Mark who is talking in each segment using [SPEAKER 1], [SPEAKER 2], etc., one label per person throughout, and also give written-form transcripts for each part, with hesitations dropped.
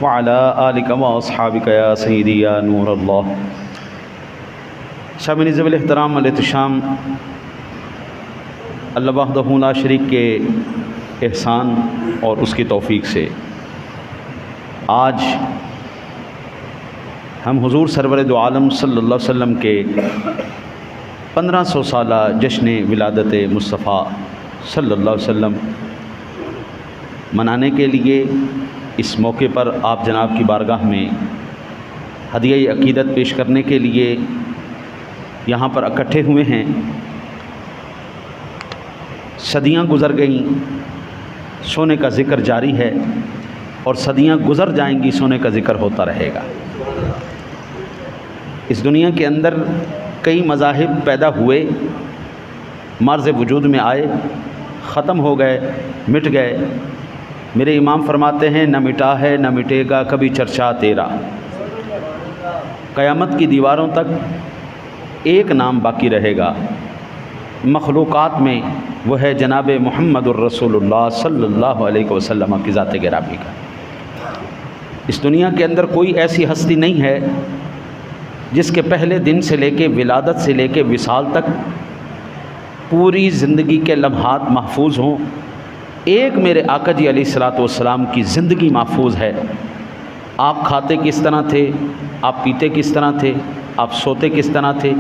[SPEAKER 1] وعلى آلك واصحابك يا سيدي يا نور اللہ۔ شامل ذوی الاحترام والاحتشام، اللہ وحدہ لا شریک کے احسان اور اس کی توفیق سے آج ہم حضور سرور دو عالم صلی اللہ علیہ وسلم کے 1500 سالہ جشن ولادت مصطفیٰ صلی اللہ علیہ وسلم منانے کے لیے اس موقع پر آپ جناب کی بارگاہ میں ہدیہ عقیدت پیش کرنے کے لیے یہاں پر اکٹھے ہوئے ہیں۔ صدیاں گزر گئیں، سونے کا ذکر جاری ہے، اور صدیاں گزر جائیں گی، سونے کا ذکر ہوتا رہے گا۔ اس دنیا کے اندر کئی مذاہب پیدا ہوئے، مرز وجود میں آئے، ختم ہو گئے، مٹ گئے۔ میرے امام فرماتے ہیں نہ مٹا ہے نہ مٹے گا کبھی چرچا تیرا، قیامت کی دیواروں تک ایک نام باقی رہے گا مخلوقات میں، وہ ہے جناب محمد الرسول اللہ صلی اللہ علیہ وسلم کی ذات گرامی کا۔ اس دنیا کے اندر کوئی ایسی ہستی نہیں ہے جس کے پہلے دن سے لے کے ولادت سے لے کے وصال تک پوری زندگی کے لمحات محفوظ ہوں۔ ایک میرے آقا جی علیہ الصلوۃ والسلام کی زندگی محفوظ ہے۔ آپ کھاتے کس طرح تھے، آپ پیتے کس طرح تھے، آپ سوتے کس طرح تھے،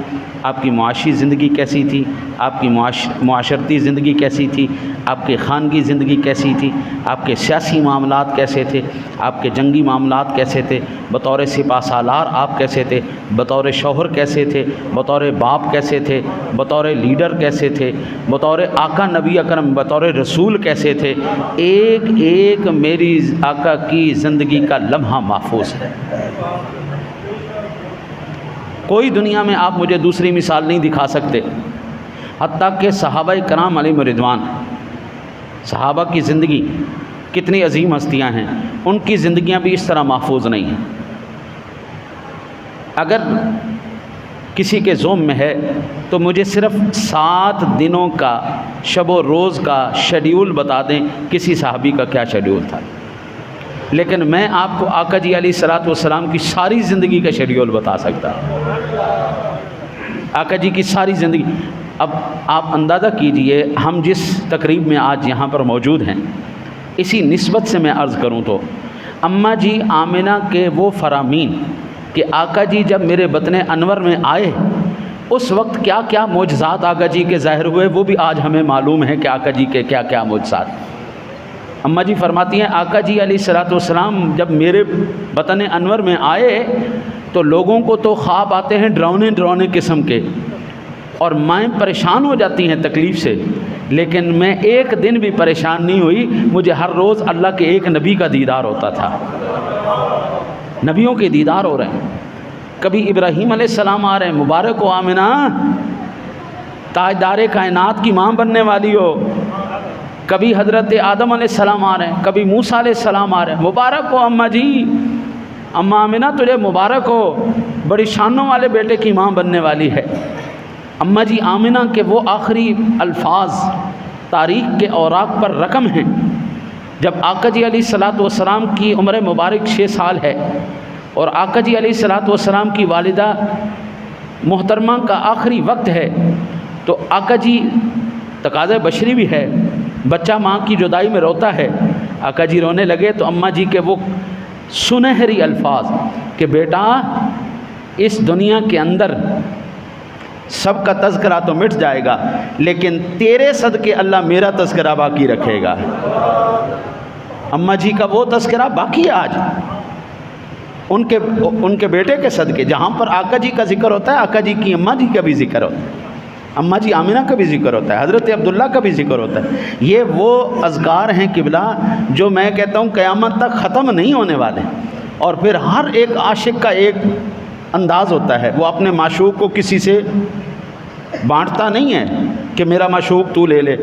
[SPEAKER 1] آپ کی معاشی زندگی کیسی تھی، آپ کی معاشرتی زندگی کیسی تھی، آپ کے خانگی زندگی کیسی تھی، آپ کے سیاسی معاملات کیسے تھے، آپ کے جنگی معاملات کیسے تھے، بطور سپہ سالار آپ کیسے تھے، بطور شوہر کیسے تھے، بطور باپ کیسے تھے، بطور لیڈر کیسے تھے، بطور آقا نبی اکرم بطور رسول کیسے تھے۔ ایک ایک میری آقا کی زندگی کا لمحہ محفوظ ہے۔ کوئی دنیا میں آپ مجھے دوسری مثال نہیں دکھا سکتے۔ حتیٰ کہ صحابہ کرام علیہم رضوان، صحابہ کی زندگی کتنی عظیم ہستیاں ہیں، ان کی زندگیاں بھی اس طرح محفوظ نہیں ہیں۔ اگر کسی کے ذوم میں ہے تو مجھے صرف 7 دنوں کا شب و روز کا شیڈیول بتا دیں، کسی صحابی کا کیا شیڈیول تھا۔ لیکن میں آپ کو آقا جی علیہ الصلوۃ والسلام کی ساری زندگی کا شیڈیول بتا سکتا ہوں، آقا جی کی ساری زندگی۔ اب آپ اندازہ کیجئے ہم جس تقریب میں آج یہاں پر موجود ہیں، اسی نسبت سے میں عرض کروں تو اماں جی آمنہ کے وہ فرامین کہ آقا جی جب میرے بطن انور میں آئے اس وقت کیا کیا معجزات آقا جی کے ظاہر ہوئے، وہ بھی آج ہمیں معلوم ہے کہ آقا جی کے کیا کیا معجزات۔ اماں جی فرماتی ہیں آقا جی علیہ الصلوۃ والسلام جب میرے بطن انور میں آئے تو لوگوں کو تو خواب آتے ہیں ڈراؤنے قسم کے، اور مائیں پریشان ہو جاتی ہیں تکلیف سے، لیکن میں ایک دن بھی پریشان نہیں ہوئی۔ مجھے ہر روز اللہ کے ایک نبی کا دیدار ہوتا تھا، نبیوں کے دیدار ہو رہے ہیں۔ کبھی ابراہیم علیہ السلام آ رہے ہیں، مبارک ہو آمنہ، تاجدار کائنات کی ماں بننے والی ہو۔ کبھی حضرت آدم علیہ السلام آ رہے ہیں، کبھی موسیٰ علیہ السلام آ رہے ہیں، مبارک ہو اماں جی، اماں آمنہ تجھے مبارک ہو، بڑی شانوں والے بیٹے کی ماں بننے والی ہے۔ اماں جی آمنہ کے وہ آخری الفاظ تاریخ کے اوراق پر رقم ہیں۔ جب آقا جی علیہ الصلوۃ والسلام کی عمر مبارک 6 سال ہے اور آقا جی علیہ الصلوۃ والسلام کی والدہ محترمہ کا آخری وقت ہے، تو آقا جی تقاضۂ بشری بھی ہے، بچہ ماں کی جدائی میں روتا ہے، آقا جی رونے لگے تو اماں جی کے وہ سنہری الفاظ کہ بیٹا اس دنیا کے اندر سب کا تذکرہ تو مٹ جائے گا، لیکن تیرے صدقے اللہ میرا تذکرہ باقی رکھے گا۔ اماں جی کا وہ تذکرہ باقی ہے آج، ان کے بیٹے کے صدقے۔ جہاں پر آقا جی کا ذکر ہوتا ہے، آقا جی کی اماں جی کا بھی ذکر ہوتا ہے، اماں جی آمنہ کا بھی ذکر ہوتا ہے، حضرت عبداللہ کا بھی ذکر ہوتا ہے۔ یہ وہ اذکار ہیں قبلہ جو میں کہتا ہوں قیامت تک ختم نہیں ہونے والے۔ اور پھر ہر ایک عاشق کا ایک انداز ہوتا ہے، وہ اپنے معشوق کو کسی سے بانٹتا نہیں ہے کہ میرا معشوق تو لے لے،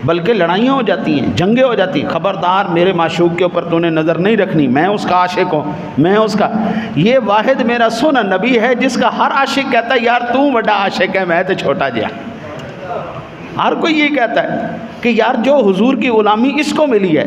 [SPEAKER 1] بلکہ لڑائیاں ہو جاتی ہیں، جنگیں ہو جاتی ہیں، خبردار میرے معشوق کے اوپر تو نے نظر نہیں رکھنی، میں اس کا عاشق ہوں، میں اس کا۔ یہ واحد میرا سونا نبی ہے جس کا ہر عاشق کہتا ہے یار تو بڑا عاشق ہے، میں تو چھوٹا جیا۔ ہر کوئی یہ کہتا ہے کہ یار جو حضور کی غلامی اس کو ملی ہے،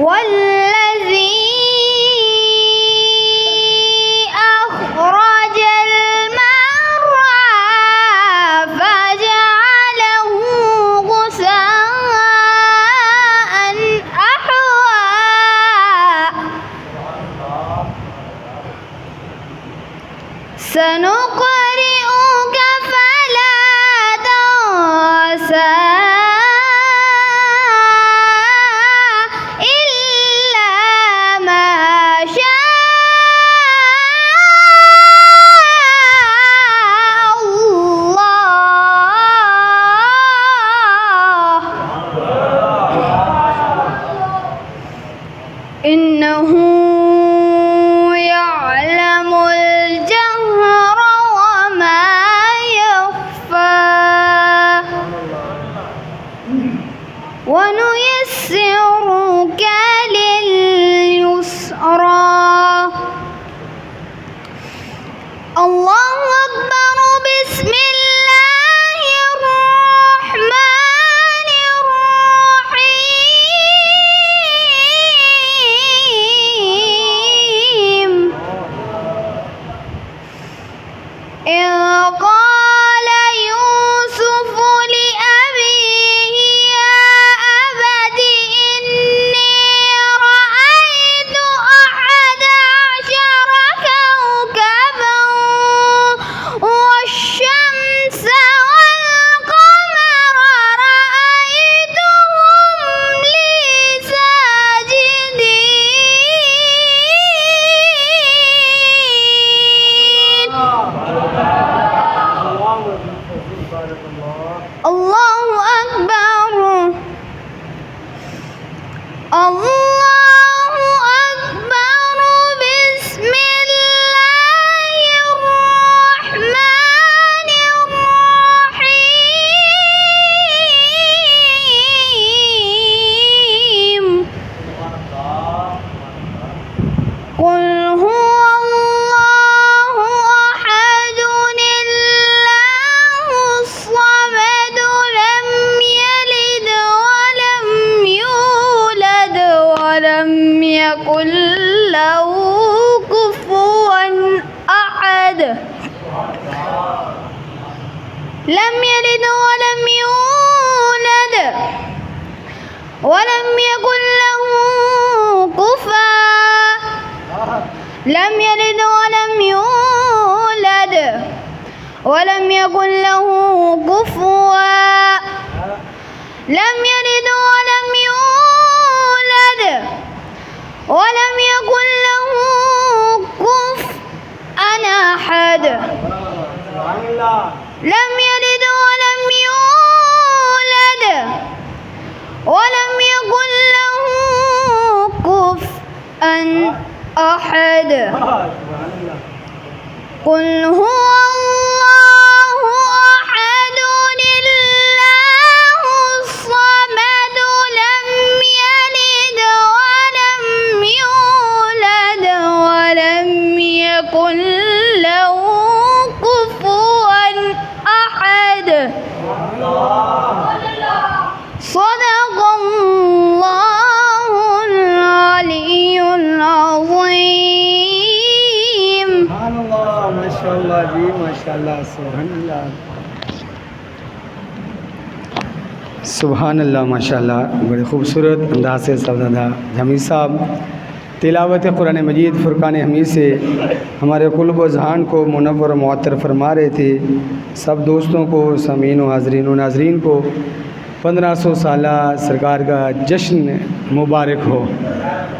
[SPEAKER 2] والذي أخرج المرعى فجعله غثاء أحوى سنقرئك فلا تنسى إنه يعلم الجهر وما يخفى ونيسرك لليسرى الله أكبر بسم الله الرحمن الرحيم إذ قال يوسف لأبيه يا أبت إني رأيت 11 كوكبا والشمس والقمر رأيتهم لي ساجدين الله أكبر الله أكبر بسم الله الرحمن الرحيم قل هو الله أحد الله الصمد لم يلد ولم يكن له كفوا أحد لم يلد ولم يولد ولم يكن له كفوا لم يلد ولم يولد ولم يكن له كفوا لم يلد ولم يولد ولم يكن له كفوا أحد لم يلد ولم يولد ولم يكن له كفوا أحد قل هو الله أحد الله الصمد لم يلد ولم يولد ولم يكن له كفوا أحد صدق الله العلي العظيم
[SPEAKER 3] سبحان اللہ ماشاء اللہ جی ماشاء اللہ سبحان اللہ سبحان اللہ ماشاء اللہ بڑے خوبصورت انداز سے صاحبزادہ حمید صاحب تلاوت قرآن مجید فرقان حمید سے ہمارے قلب و ذہان کو منور و معطر فرما رہے تھے۔ سب دوستوں کو، سامعین و حاضرین و ناظرین کو 1500 سالہ سرکار کا جشن مبارک ہو،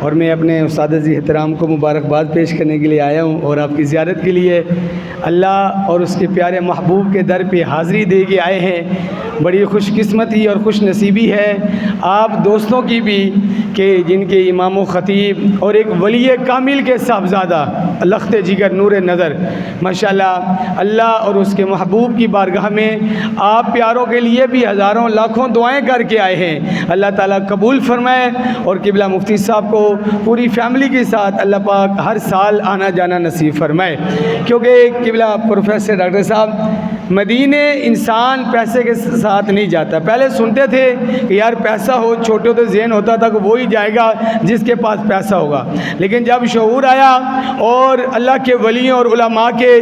[SPEAKER 3] اور میں اپنے اساتذہ احترام کو مبارکباد پیش کرنے کے لیے آیا ہوں، اور آپ کی زیارت کے لیے اللہ اور اس کے پیارے محبوب کے در پہ حاضری دے کے آئے ہیں۔ بڑی خوش قسمتی اور خوش نصیبی ہے آپ دوستوں کی بھی کہ جن کے امام و خطیب اور ایک ولی کامل کے صاحبزادہ لخت جگر نور نظر ماشاءاللہ اللہ اور اس کے محبوب کی بارگاہ میں آپ پیاروں کے لیے بھی ہزاروں لاکھوں دعائیں کر کے آئے ہیں۔ اللہ تعالیٰ قبول فرمائے، اور قبلہ مفتی صاحب کو پوری فیملی کے ساتھ اللہ پاک ہر سال آنا جانا نصیب فرمائے، کیونکہ قبلہ پروفیسر ڈاکٹر صاحب مدینے انسان پیسے کے ساتھ نہیں جاتا۔ پہلے سنتے تھے کہ یار پیسہ ہو، چھوٹے ہوتے ذہن ہوتا تھا کہ وہی جائے گا جس کے پاس پیسہ ہوگا، لیکن جب شعور آیا اور اللہ کے ولیوں اور علماء کے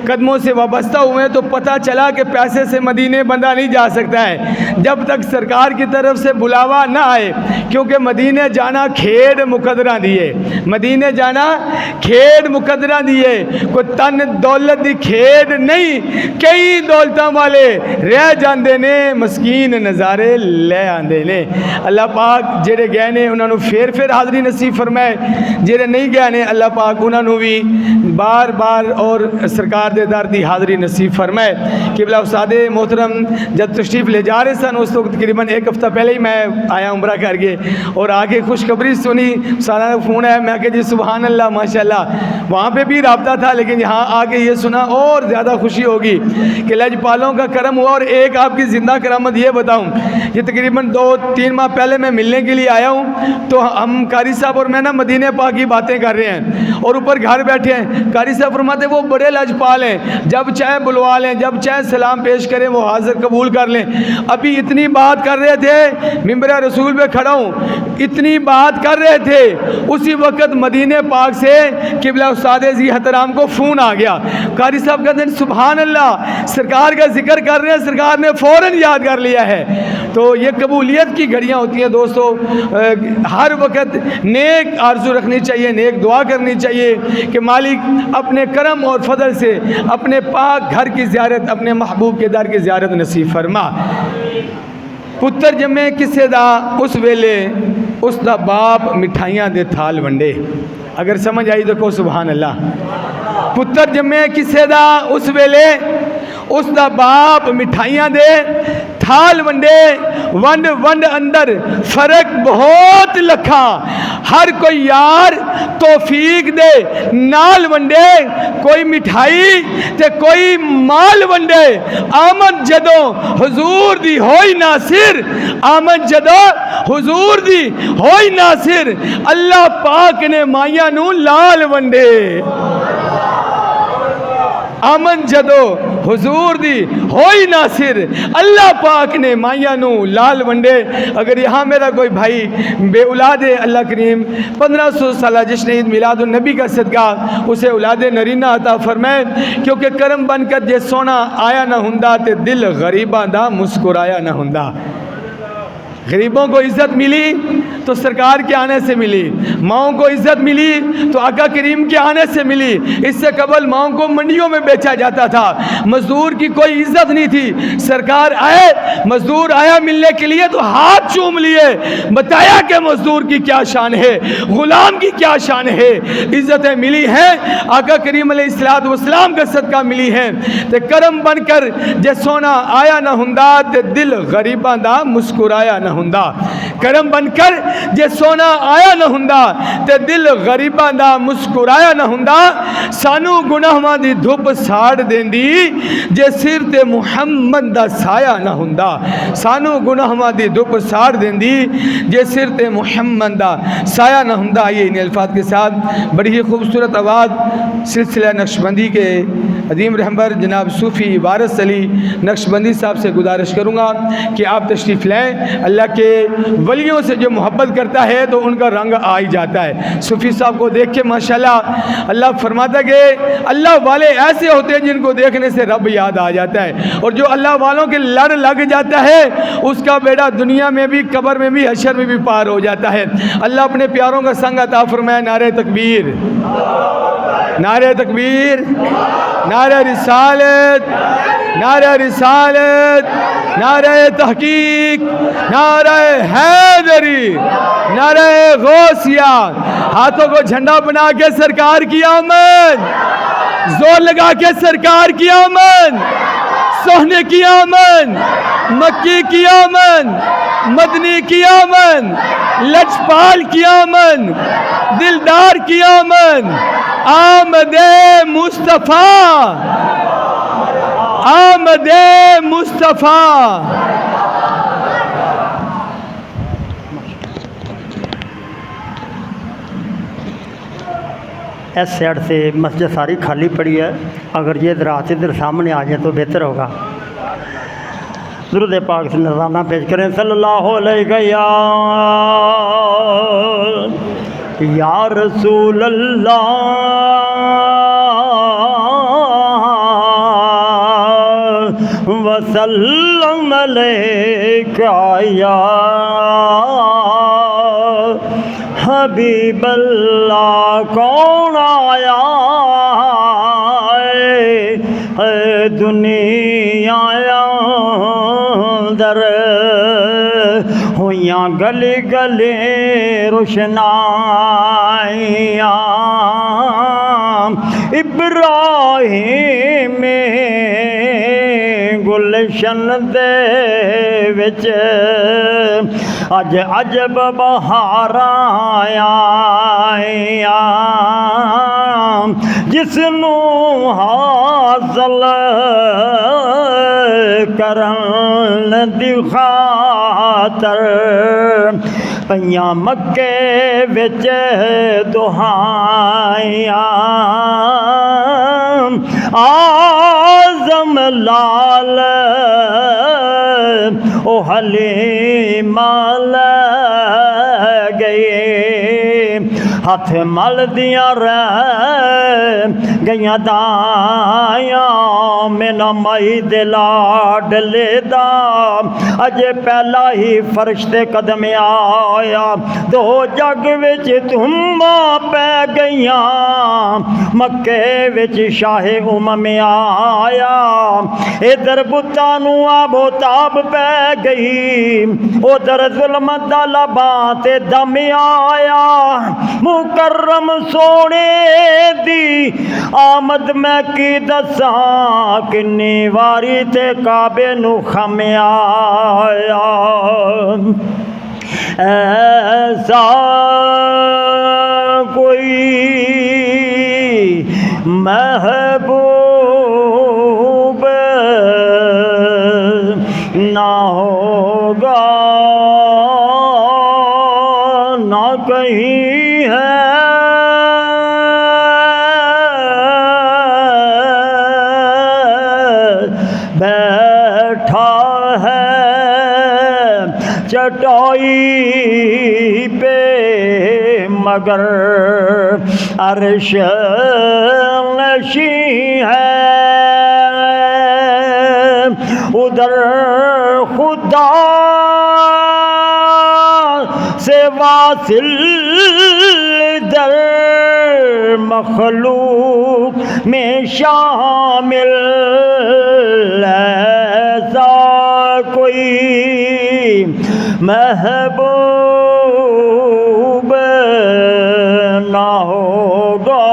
[SPEAKER 3] قدموں سے وابستہ ہوئے تو پتہ چلا کہ پیسے سے مدینے بندہ نہیں جا سکتا ہے جب تک سرکار کی طرف سے بلاوا نہ آئے، کیونکہ مدینے جانا کھیڑ مقدرہ دیے، مدینے جانا کھیڑ مقدرہ دیے، کوئی تن دولت دی کھیڑ نہیں، کئی دولتاں والے رہ جاندے نے، مسکین نظارے لے آندے نے۔ اللہ پاک جڑے گئے نے انہوں نے پھر حاضری نصیب فرمائے، جڑے نہیں گئے نے اللہ پاک انہوں نے بھی بار بار اور سرکار دے در دی حاضری نصیب فرمائے۔ قبلہ استاد محترم جب تشریف لے جا رہے سن اس وقت تقریباً ایک ہفتہ پہلے ہی میں آیا عمرہ کر کے، اور آگے خوشخبری سنی، سالانہ فون ہے، میں کہ جی سبحان اللہ ماشاءاللہ، وہاں پہ بھی رابطہ تھا لیکن یہاں آگے یہ سنا اور زیادہ خوشی ہوگی کہ لجپالوں کا کرم ہوا۔ اور ایک آپ کی زندہ کرامت یہ بتاؤں، یہ تقریباً 2-3 ماہ پہلے میں ملنے کے لیے آیا ہوں تو ہم قاری صاحب اور میں نا مدینہ پاک کی باتیں کر رہے ہیں اور اوپر گھر بیٹھے ہیں، قاری صاحب فرماتے وہ بڑے لجپال ہیں، جب چاہے بلوا لیں، جب چاہے سلام پیش کریں وہ حاضر قبول کر لیں۔ ابھی اتنی بات کر رہے تھے، ممبر رسول پہ کھڑا ہوں، اتنی بات کر رہے تھے، اسی وقت مدینہ پاک سے قبلہ استاد ذی احترام کو فون آ گیا۔ قاری صاحب کہتے ہیں سبحان اللہ، سرکار کا ذکر کر رہے ہیں، سرکار نے فوراً یاد کر لیا ہے۔ تو یہ قبولیت کی گھڑیاں ہوتی ہیں دوستو، ہر وقت نیک آرزو رکھنی چاہیے، نیک دعا کرنی چاہیے کہ مالک اپنے کرم اور فضل سے اپنے پاک گھر کی زیارت، اپنے محبوب کے در کی زیارت نصیب فرما۔ پتر جمے کسے دا اس ویلے اس دا باپ مٹھائیاں دے تھال ونڈے، اگر سمجھ آئی تو کو سبحان اللہ۔ پتر جمے کسے دا اس ویلے اس دا باپ مٹھائیاں دے تھال ونڈے، ونڈ ونڈ اندر فرق بہت لکھا، ہر کوئی یار توفیق دے نال ونڈے، کوئی مٹھائی تے کوئی مال ونڈے۔ آمد جدوں حضور دی ہوئی ناصر، آمد جدوں حضور دی ہوئی ناصر، اللہ پاک نے مائیاں نو لال ونڈے۔ آمن جدو حضور دی ہوئی ناصر اللہ پاک نے مائیاں نو لال ونڈے. اگر یہاں میرا کوئی بھائی بے اولاد ہے اللہ کریم 1500 سالہ جشن عید میلاد النبی کا صدقہ اسے اولاد نرینہ عطا فرمائے, کیونکہ کرم بن کر جے سونا آیا نہ ہوندا تے دل غریباں دا مسکرایا نہ ہوندا. غریبوں کو عزت ملی تو سرکار کے آنے سے ملی, ماؤں کو عزت ملی تو آقا کریم کے آنے سے ملی. اس سے قبل ماؤں کو منڈیوں میں بیچا جاتا تھا, مزدور کی کوئی عزت نہیں تھی. سرکار آئے, مزدور آیا ملنے کے لیے تو ہاتھ چوم لیے, بتایا کہ مزدور کی کیا شان ہے, غلام کی کیا شان ہے. عزتیں ملی ہیں آقا کریم علیہ الصلوۃ والسلام کا صدقہ ملی ہیں. تے کرم بن کر جے سونا آیا نہ ہوندا تے دل غریباں دا مسکرایا نہ ہوندا. کرم بن کر جے سونا آیا نہ ہوندا تے دل غریباں دا مسکرایا نہ ہوندا. سانو گناہاں دی دھوپ ساڑ دیندی جے سر تے محمد دا سایہ نہ ہوندا. سانو گناہاں دی دھوپ ساڑ دیندی جے سر تے محمد دا سایہ نہ ہوندا. یہ ان الفاظ کے ساتھ بڑی ہی خوبصورت آواز سلسلہ نقشبندی کے عظیم رہبر جناب صوفی وارث علی نقشبندی صاحب سے گزارش کروں گا کہ آپ تشریف لیں. اللہ کے ولیوں سے جو محبت کرتا ہے تو ان کا رنگ آ ہی جاتا ہے. صوفی صاحب کو دیکھ کے ماشاءاللہ اللہ فرماتا کہ اللہ والے ایسے ہوتے ہیں جن کو دیکھنے سے رب یاد آ جاتا ہے, اور جو اللہ والوں کے لڑ لگ جاتا ہے اس کا بیڑا دنیا میں بھی قبر میں بھی حشر میں بھی پار ہو جاتا ہے. اللہ اپنے پیاروں کا سنگ عطا فرمائے. نعرہ تکبیر, نعرہ تکبیر, نعرہ رسالت, نعرہ رسالت, نعرہ تحقیق, نعرہ حیدری, نعرہ غوثیہ. ہاتھوں کو جھنڈا بنا کے سرکار کی آمد, زور لگا کے سرکار کی آمد, سوہنے کی آمد, مکی کی آمد, مدنی کی آمد, لجپال کی آمد, دلدار کی آمد. آمد مصطفیٰ, آمد مصطفیٰ.
[SPEAKER 4] اس سائڈ سے مسجد ساری خالی پڑی ہے, اگر یہ ذرات ادھر سامنے آ جائیں تو بہتر ہوگا. درود پاک سے نذرانہ پیش کریں. صلی اللہ علیہ یا رسول اللہ وسلم علیکہ یا حبیب اللہ. کون آیا اے دنیا اندر, ہویاں گلی گلی روشنائیاں, ابراہیم گلشن دے وچ اج عجب بہاراں آئیاں, جس نو حاصل کرن دی خاطر پیاں مکے وچ دہائیاں. آزم لال او حلیمہ لے گئے, ہاتھ مل دیاں رہ گئیاں دایاں, مینا مائی دے لاڈلے دا اجے پہلا ہی فرشتے قدم آیا. دو جگ وچ دھماں پہ گئیاں, مکے وچ شاہ امم آیا. ادھر بتاں نو آب و تاب پہ گئی, ادھر ظلمت دا لباں تے دم آیا. مکرم سونے دی آمد میں کی دساں, کنی واری تے کعبے نو خم آیا. ایسا کوئی محبوب نہ ہوگا نہ کہیں ہے, بالرائی پہ مگر عرش نشیں ہے، ادھر خدا سے واصل در مخلوق میں شامل، ایسا کوئی محبوب نہ ہوگا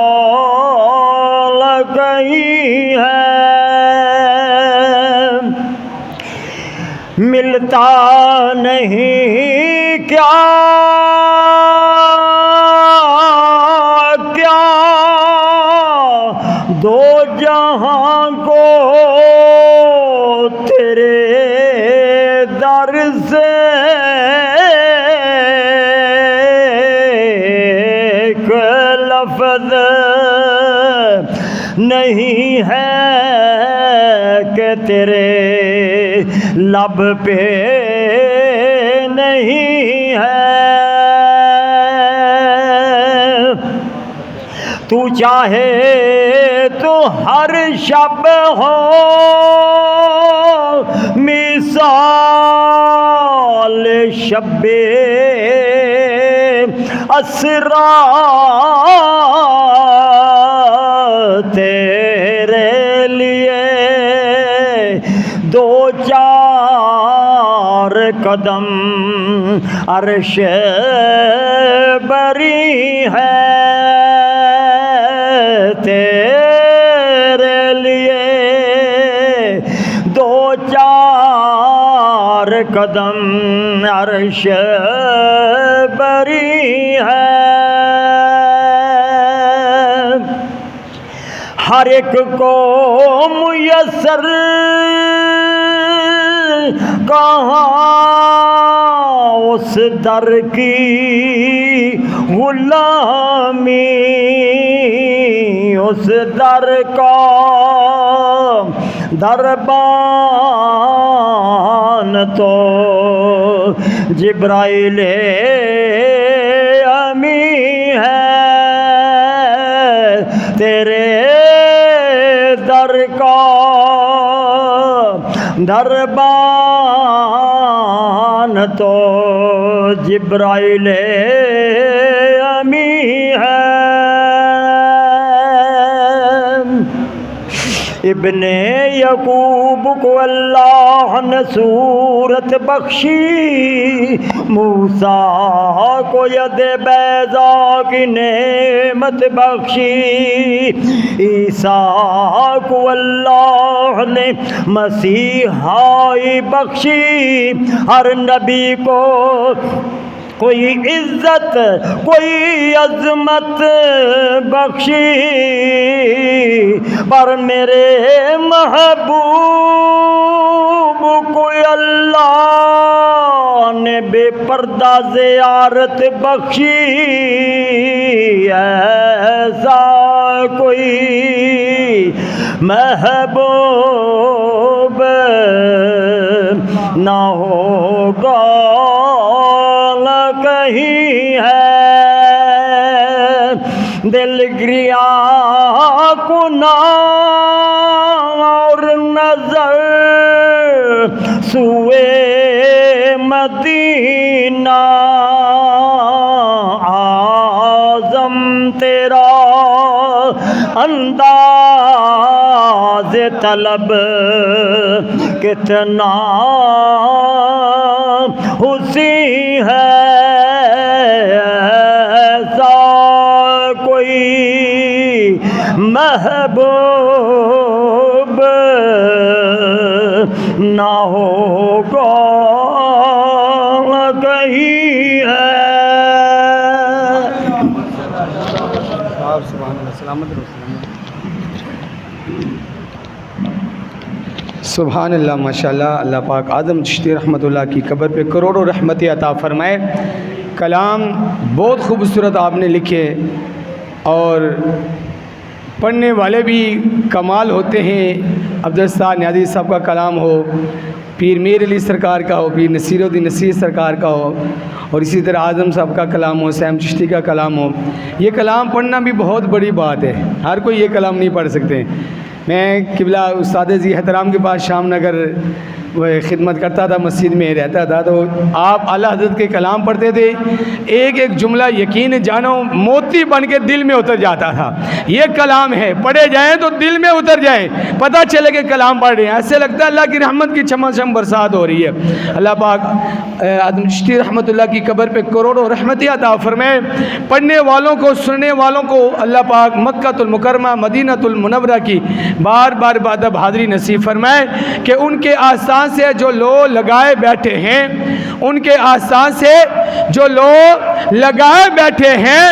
[SPEAKER 4] کہیں ہے، ملتا نہیں کیا دو جہاں کو تیرے در سے ایک لفظ نہیں ہے کہ تیرے لب پہ نہیں ہے، تو چاہے تو ہر شب ہو مثال شب اسرا، تیرے لیے دو چار قدم عرش بری ہے، تیرے لیے دو چار قدم عرش بری ہے، ہر ایک کو میسر کہاں اس در کی غلامی، اس در کا دربان تو جبرائیل امی ہے، تیرے در کا دربان تو جبرائیل امی ہے، ابن یعقوب کو اللہ نے صورت بخشی، موسیٰ کو ید بیضا کی نعمت بخشی، عیسیٰ کو اللہ نے مسیحائی بخشی، ہر نبی کو کوئی عزت کوئی عظمت بخشی، پر میرے محبوب کو اللہ نے بے پردہ زیارت بخشی، ایسا کوئی محبوب نہ ہوگا کہیں ہے، دل گریا کنا اور نظر سوئے مدینہ، اعظم تیرا انداز طلب کتنا حسین ہے، ایسا کوئی محبوب نہ ہوگا کہیں ہے۔
[SPEAKER 3] سبحان اللہ، ماشاءاللہ۔ اللہ پاک اعظم چشتی رحمۃ اللہ کی قبر پہ کروڑوں رحمتیں عطا فرمائے۔ کلام بہت خوبصورت آپ نے لکھے اور پڑھنے والے بھی کمال ہوتے ہیں۔ عبدالستار نیازی صاحب کا کلام ہو، پیر میر علی سرکار کا ہو، پیر نصیر الدین نصیر سرکار کا ہو، اور اسی طرح اعظم صاحب کا کلام ہو، سیم چشتی کا کلام ہو. یہ کلام پڑھنا بھی بہت بڑی بات ہے، ہر کوئی یہ کلام نہیں پڑھ سکتے. میں قبلہ استاد ذی احترام کے پاس شام نگر وہ خدمت کرتا تھا، مسجد میں رہتا تھا، تو آپ اعلیٰ حضرت کے کلام پڑھتے تھے، ایک ایک جملہ یقین جانو موتی بن کے دل میں اتر جاتا تھا. یہ کلام ہے، پڑھے جائیں تو دل میں اتر جائیں، پتہ چلے کہ کلام پڑھ رہے ہیں، ایسے لگتا ہے اللہ کی رحمت کی چھماچھم برسات ہو رہی ہے. اللہ پاک آدم چشتی رحمۃ اللہ کی قبر پہ کروڑوں رحمتیں عطا فرمائے. پڑھنے والوں کو، سننے والوں کو اللہ پاک مکہ المکرمہ مدینہ المنورہ کی بار بار بادب حاضری نصیب فرمائے کہ ان کے آستان سے جو لوگ لگائے بیٹھے ہیں، ان کے آستان سے جو لوگ لگائے بیٹھے ہیں،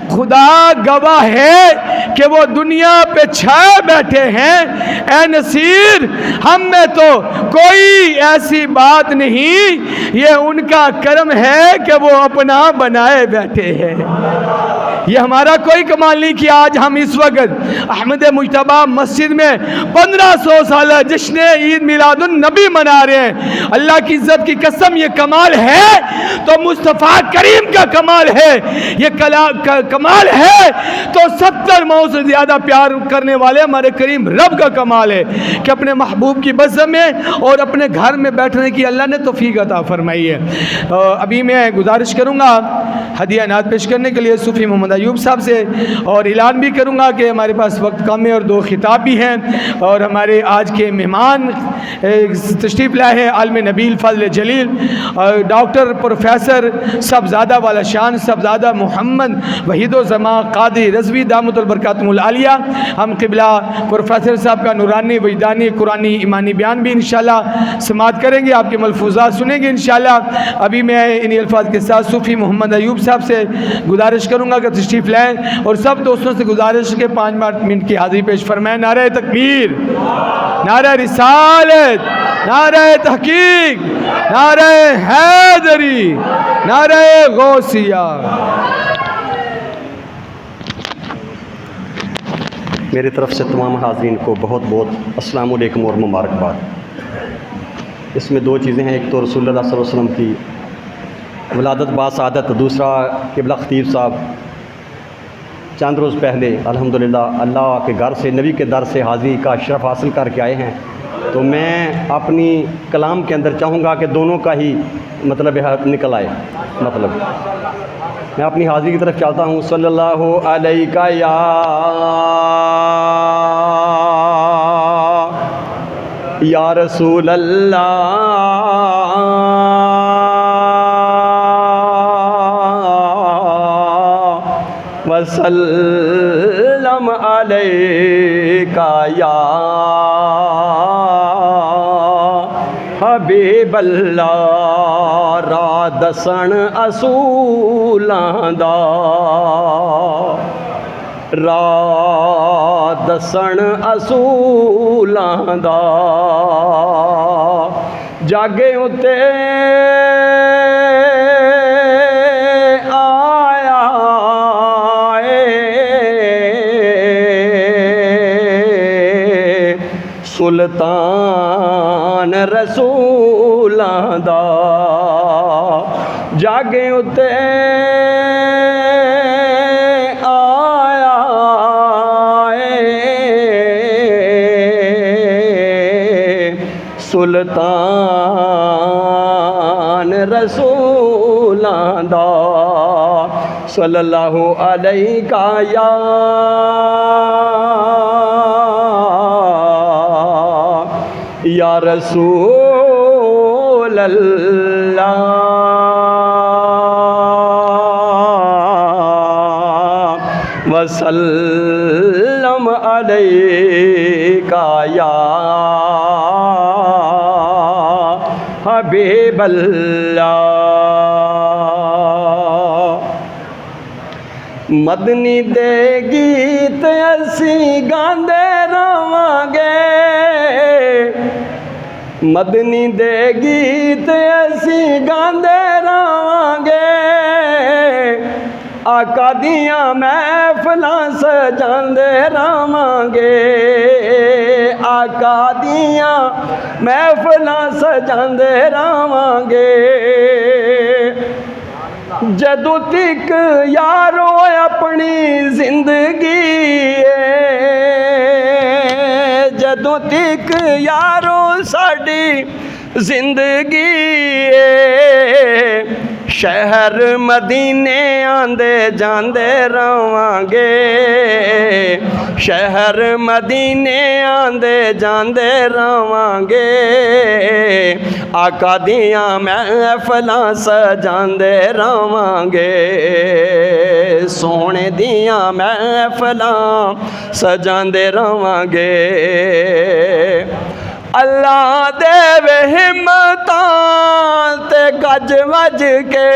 [SPEAKER 3] خدا گواہ ہے کہ وہ دنیا پہ چھائے بیٹھے ہیں. اے نصیر، ہم میں تو کوئی ایسی بات نہیں، یہ ان کا کرم ہے کہ وہ اپنا بنائے بیٹھے ہیں. یہ ہمارا کوئی کمال نہیں کہ آج ہم اس وقت احمد مجتبیٰ مسجد میں 1500 سالہ جشن عید میلاد النبی منا رہے ہیں. اللہ کی عزت کی قسم یہ کمال ہے تو مصطفیٰ کریم کا کمال ہے. یہ کمال ہے تو 70 ماؤں سے زیادہ پیار کرنے والے ہمارے کریم رب کا کمال ہے کہ اپنے محبوب کی بزم میں اور اپنے گھر میں بیٹھنے کی اللہ نے توفیق عطا فرمائی ہے. ابھی میں گزارش کروں گا ہدیہ نعت پیش کرنے کے لیے صوفی محمد ایوب صاحب سے، اور اعلان بھی کروں گا کہ ہمارے پاس وقت کم ہے اور 2 خطاب بھی ہیں، اور ہمارے آج کے مہمان تشریف لائے ہیں عالم نبیل فضل جلیل ڈاکٹر پروفیسر صاحبزادہ والا شان صاحبزادہ محمد وحید الزماں قادری رضوی دامت البرکاتہ العالیہ. ہم قبلہ پروفیسر صاحب کا نورانی وجدانی قرآنی ایمانی بیان بھی انشاءاللہ سماعت کریں گے، آپ کے ملفوظات سنیں گے انشاءاللہ. ابھی میں انہی الفاظ کے ساتھ صوفی محمد ایوب صاحب سے گزارش کروں گا کہ تشریف لائیں، اور سب دوستوں سے گزارش کے 5 منٹ کی حاضری پیش فرمائیں. نعرہ تکبیر، نعرہ رسالت، نعرہ تحقیق، نعرہ حیدری، نعرہ غوثیہ.
[SPEAKER 5] میری طرف سے تمام حاضرین کو بہت بہت السلام علیکم اور مبارکباد. اس میں 2 چیزیں ہیں، ایک تو رسول اللہ صلی اللہ علیہ وسلم کی ولادت باسعادت، دوسرا قبلہ خطیب صاحب چند روز پہلے الحمدللہ اللہ کے گھر سے، نبی کے در سے حاضری کا شرف حاصل کر کے آئے ہیں. تو میں اپنی کلام کے اندر چاہوں گا کہ دونوں کا ہی مطلب نکل آئے. مطلب میں اپنی حاضری کی طرف چلتا ہوں. صلی اللہ علیہ یا رسول اللہ وسلم علیکہ یا حبیب اللہ را دسن اصولاں دا، را دسن اصولاں دا، جاگے اتے آیا سلطان رسولاں دا، جاگے اتے آیا سلطان رسولاں دا. صلی اللہ علیہ یا رسول اللہ وسلم علیکہ یا حبیب اللہ. مدنی دے گیت اسی گاندے رہواں گے، مدنی دے گیت اسی گاندے رہواں گے،
[SPEAKER 6] آقا دیاں محفلاں سجاندے رہواਂਗੇ آقا دیاں محفلاں سجاندے رہواਂਗੇ جدوں تک یارو اپنی زندگی جدوں تک یارو ساڈی زندگی شہر مدینے آندے جاندے رہواਂਗੇ شہر مدینے آندے جاندے رہواਂਗੇ آقا دیاں محفلاں سجاندے رہواਂਗੇ سونے دیاں محفلاں سجاندے رہواਂਗੇ اللہ دے ہمتاں تے گج وج کے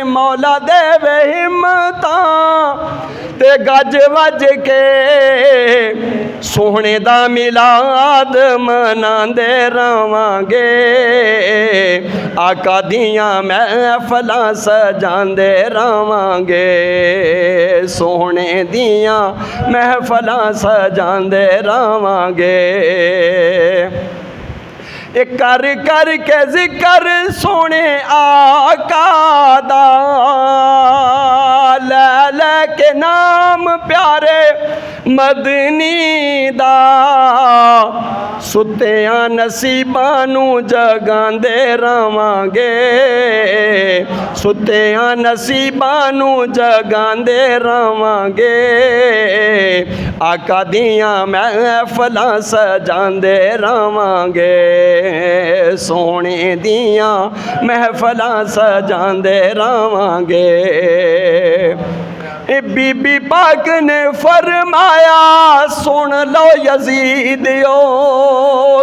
[SPEAKER 6] مولا دے ہمتاں تے گج وج کے سونے دا میلاد مناندے رہواਂਗੇ آقا دیاں محفلاں سجاندے رہواਂਗੇ سونے دیاں محفلاں سجاندے رہواਂਗੇ کر کر کے ذکر سونے آقا دا لے لے کے نام پیارے مدنی دا ستیاں نصیباں نو جگاندے رہواਂਗੇ ستیاں نصیباں نو جگاندے رہواਂਗੇ آقا دیاں محفلاں سجاندے رہواਂਗੇ سونے دیاں محفلاں سجاندے رہواਂਗੇ بی بی پاک نے فرمایا سن لو یزیدیو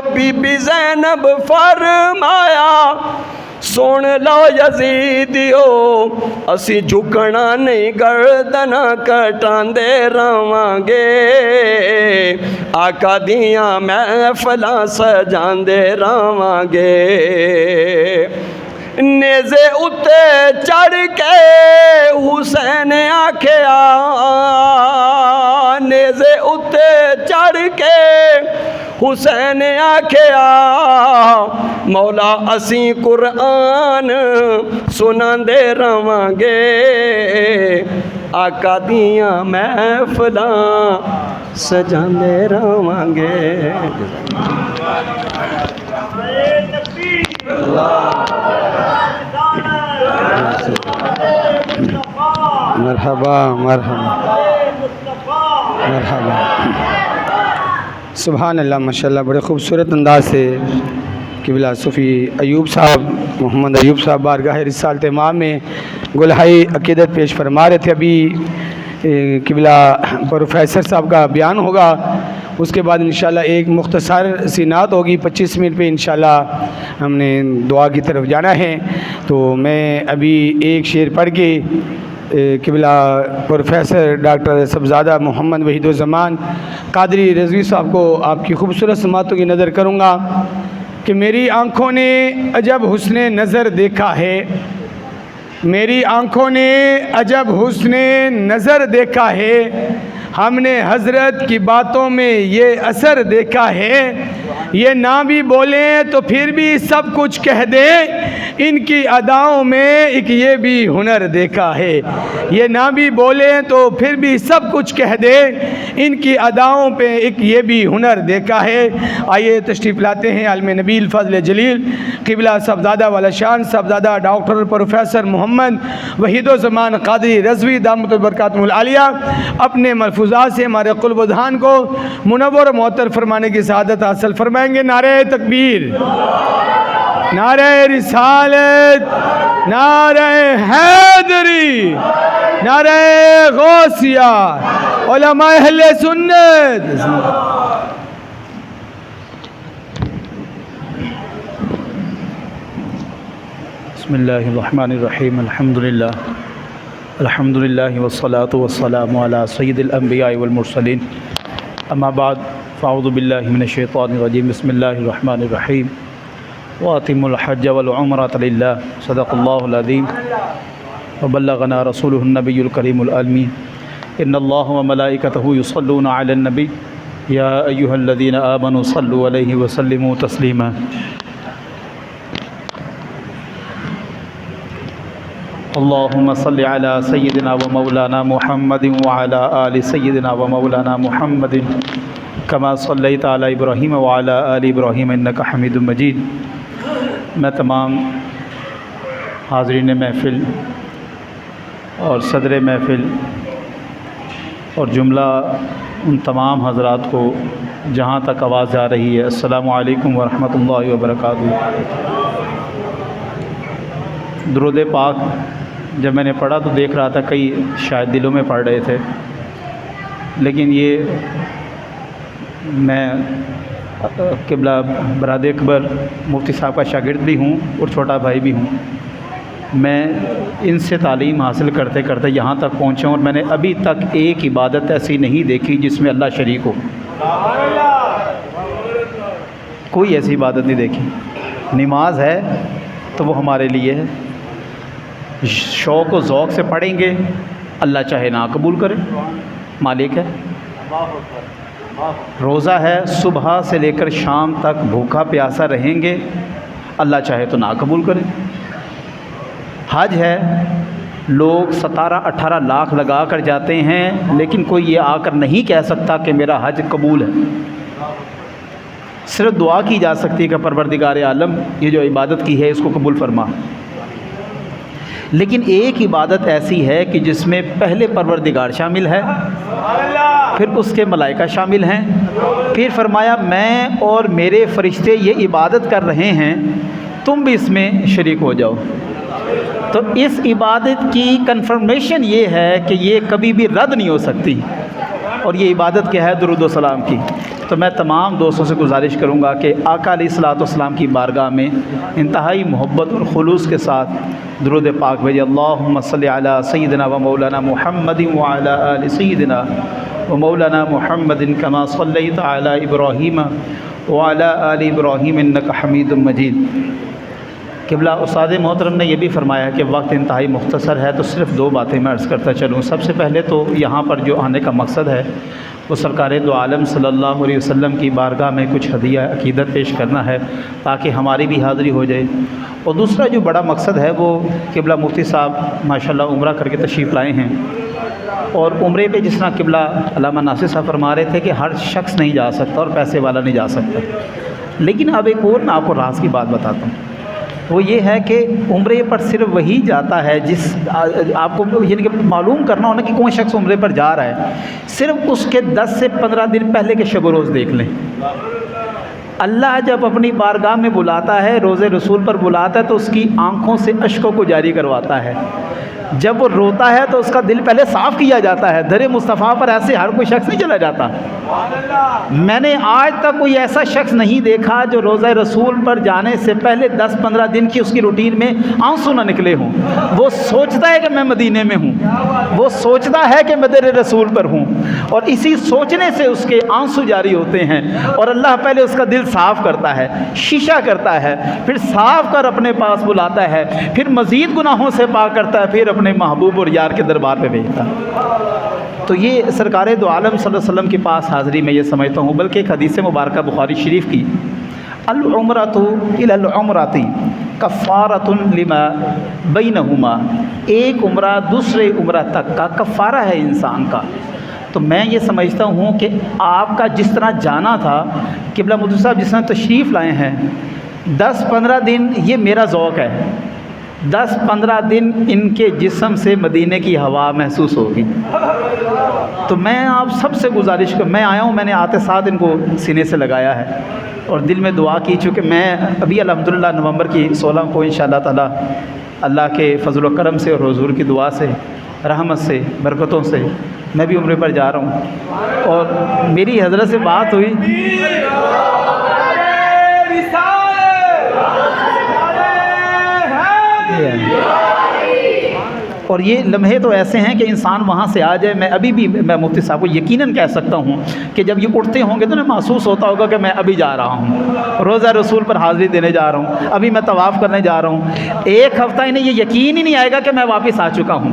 [SPEAKER 6] بی بی زینب فرمایا سن لو یزیدیو اسی جھکنا نہیں گردن کٹاندے رہواਂਗੇ آقا دیاں محفلاں سجاندے رہواਂਗੇ نیزے اتے چڑھ کے حسین آکھیا نیزے اتے چڑھ کے حسین آکھیا مولا اسیں قرآن سناندے رہواਂਗੇ آقا دیاں محفلاں سجاندے رہواਂਗੇ
[SPEAKER 3] مرحبا مرحبا مرحبا سبحان اللہ ماشاءاللہ بڑے خوبصورت انداز سے قبلہ صوفی ایوب صاحب محمد ایوب صاحب بارگاہ رسالت امام میں گلہائی عقیدت پیش فرما رہے تھے ابھی قبلہ پروفیسر صاحب کا بیان ہوگا اس کے بعد انشاءاللہ ایک مختصر سی نعت ہوگی 25 منٹ پہ انشاءاللہ ہم نے دعا کی طرف جانا ہے تو میں ابھی ایک شعر پڑھ کے قبلہ پروفیسر ڈاکٹر صاحبزادہ محمد وحید الزمان قادری رضوی صاحب کو آپ کی خوبصورت سماعتوں کی نظر کروں گا کہ میری آنکھوں نے عجب حسن نظر دیکھا ہے میری آنکھوں نے عجب حسن نظر دیکھا ہے ہم نے حضرت کی باتوں میں یہ اثر دیکھا ہے یہ نہ بھی بولیں تو پھر بھی سب کچھ کہہ دیں ان کی اداؤں میں ایک یہ بھی ہنر دیکھا ہے یہ نہ بھی بولیں تو پھر بھی سب کچھ کہہ دیں ان کی اداؤں پہ ایک یہ بھی ہنر دیکھا ہے آئیے تشریف لاتے ہیں عالم نبیل فضل جلیل قبلہ صاحبزادہ والا شان صاحبزادہ ڈاکٹر پروفیسر محمد وحید الزمان قادری رضوی دامت البرکاتہ العالیہ اپنے ملفوظات سے ہمارے قلب و ذہان کو منور و معطر فرمانے کی سعادت حاصل فرمائیں گے نعرہ تکبیر نعرہ رسالت نعرہ حیدری نعرہ غوثیہ علماء اہل سنت
[SPEAKER 1] بسم اللہ الرحمن الرحیم الحمدللہ والصلاة والسلام علی سید الانبیاء والمرسلین اما بعد فاعوذ باللہ من الشیطان الرجیم بسم اللہ الرحمن الرحیم واتموا الحج والعمرة للہ صدق اللہ العظیم
[SPEAKER 7] وبلغنا رسوله النبي الكريم الأمين إن الله وملائكته يصلون على النبي يا أيها الذين آمنوا صلوا عليه وسلموا تسليما اللهم صل على سيدنا ومولانا محمد وعلى آل سيدنا ومولانا محمد كما صليت على إبراهيم وعلى آل إبراهيم إنك حميد مجيد۔ میں تمام حاضرین محفل اور صدر محفل اور جملہ ان تمام حضرات کو جہاں تک آواز جا رہی ہے السلام علیکم ورحمۃ اللہ وبرکاتہ۔ درود پاک جب میں نے پڑھا تو دیکھ رہا تھا کئی شاید دلوں میں پڑھ رہے تھے، لیکن یہ میں قبلہ برادر اکبر مفتی صاحب کا شاگرد بھی ہوں اور چھوٹا بھائی بھی ہوں۔ میں ان سے تعلیم حاصل کرتے کرتے یہاں تک پہنچا ہوں اور میں نے ابھی تک ایک عبادت ایسی نہیں دیکھی جس میں اللہ شریک ہو، کوئی ایسی عبادت نہیں دیکھی۔ نماز ہے تو وہ ہمارے لیے ہے، شوق و ذوق سے پڑھیں گے، اللہ چاہے نہ قبول کرے، مالک ہے۔ روزہ ہے، صبح سے لے کر شام تک بھوکا پیاسا رہیں گے، اللہ چاہے تو نہ قبول کرے۔ حج ہے، لوگ 17-18 لاکھ لگا کر جاتے ہیں، لیکن کوئی یہ آ کر نہیں کہہ سکتا کہ میرا حج قبول ہے۔ صرف دعا کی جا سکتی ہے کہ پروردگار عالم یہ جو عبادت کی ہے اس کو قبول فرما۔ لیکن ایک عبادت ایسی ہے کہ جس میں پہلے پروردگار شامل ہے، پھر اس کے ملائکہ شامل ہیں، پھر فرمایا میں اور میرے فرشتے یہ عبادت کر رہے ہیں، تم بھی اس میں شریک ہو جاؤ۔ تو اس عبادت کی کنفرمیشن یہ ہے کہ یہ کبھی بھی رد نہیں ہو سکتی، اور یہ عبادت کیا ہے؟ درود و سلام کی۔ تو میں تمام دوستوں سے گزارش کروں گا کہ آقا علیہ الصلوۃ والسلام کی بارگاہ میں انتہائی محبت اور خلوص کے ساتھ درود پاک بھیجے۔ اللہم صلی علی سیدنا و مولانا محمد وعلی آل سیدنا و مولانا محمد کما صلیت علی ابراہیم وعلی آل ابراہیم انک حمید مجید۔ قبلہ استاد محترم نے یہ بھی فرمایا کہ وقت انتہائی مختصر ہے، تو صرف 2 باتیں میں عرض کرتا چلوں۔ سب سے پہلے تو یہاں پر جو آنے کا مقصد ہے وہ سرکار دو عالم صلی اللہ علیہ وسلم کی بارگاہ میں کچھ ہدیہ عقیدت پیش کرنا ہے تاکہ ہماری بھی حاضری ہو جائے، اور دوسرا جو بڑا مقصد ہے وہ قبلہ مفتی صاحب ماشاءاللہ عمرہ کر کے تشریف لائے ہیں، اور عمرے پہ جس طرح قبلہ علامہ ناصر صاحب فرما رہے تھے کہ ہر شخص نہیں جا سکتا اور پیسے والا نہیں جا سکتا، لیکن اب ایک اور میں آپ کو راز کی بات بتاتا ہوں، وہ یہ ہے کہ عمرے پر صرف وہی جاتا ہے جس آپ کو یعنی کہ معلوم کرنا ہونا کہ کون شخص عمرے پر جا رہا ہے، صرف اس کے 10 سے 15 دن پہلے کے شب و روز دیکھ لیں۔ اللہ جب اپنی بارگاہ میں بلاتا ہے، روز رسول پر بلاتا ہے، تو اس کی آنکھوں سے اشکوں کو جاری کرواتا ہے۔ جب وہ روتا ہے تو اس کا دل پہلے صاف کیا جاتا ہے، در مصطفیٰ پر ایسے ہر کوئی شخص نہیں چلا جاتا۔ میں نے آج تک کوئی ایسا شخص نہیں دیکھا جو روزہ رسول پر جانے سے پہلے 10-15 دن کی اس کی روٹین میں آنسو نہ نکلے ہوں۔ وہ سوچتا ہے کہ میں مدینے میں ہوں، وہ سوچتا ہے کہ میں در رسول پر ہوں، اور اسی سوچنے سے اس کے آنسو جاری ہوتے ہیں، اور اللہ پہلے اس کا دل صاف کرتا ہے، شیشہ کرتا ہے، پھر صاف کر اپنے پاس بلاتا ہے، پھر مزید گناہوں سے پاک کرتا ہے، پھر اپنے محبوب اور یار کے دربار پہ بھیجتا ہے۔ تو یہ سرکار دو عالم صلی اللہ علیہ وسلم کے پاس حاضری میں یہ سمجھتا ہوں، بلکہ ایک حدیث مبارکہ بخاری شریف کی، العمرۃ الی العمرۃ کفارۃ لما بینہما، ایک عمرہ دوسرے عمرہ تک کا کفارہ ہے انسان کا۔ تو میں یہ سمجھتا ہوں کہ آپ کا جس طرح جانا تھا، قبلہ مفتی صاحب جس طرح تشریف لائے ہیں، 10-15 دن یہ میرا ذوق ہے، 10-15 دن ان کے جسم سے مدینے کی ہوا محسوس ہوگی۔ تو میں آپ سب سے گزارش کر، میں آیا ہوں، میں نے آتے ساتھ ان کو سینے سے لگایا ہے اور دل میں دعا کی، چونکہ میں ابھی الحمدللہ نومبر کی 16 کو انشاءاللہ تعالی اللہ کے فضل و کرم سے اور حضور کی دعا سے، رحمت سے، برکتوں سے میں بھی عمرے پر جا رہا ہوں، اور میری حضرت سے بات ہوئی، اور یہ لمحے تو ایسے ہیں کہ انسان وہاں سے آ جائے. میں ابھی بھی میں مفتی صاحب کو یقیناً کہہ سکتا ہوں کہ جب یہ اٹھتے ہوں گے تو محسوس ہوتا ہوگا کہ میں ابھی جا رہا ہوں, روزہ رسول پر حاضری دینے جا رہا ہوں, ابھی میں طواف کرنے جا رہا ہوں. ایک ہفتہ انہیں یہ یقین ہی نہیں آئے گا کہ میں واپس آ چکا ہوں.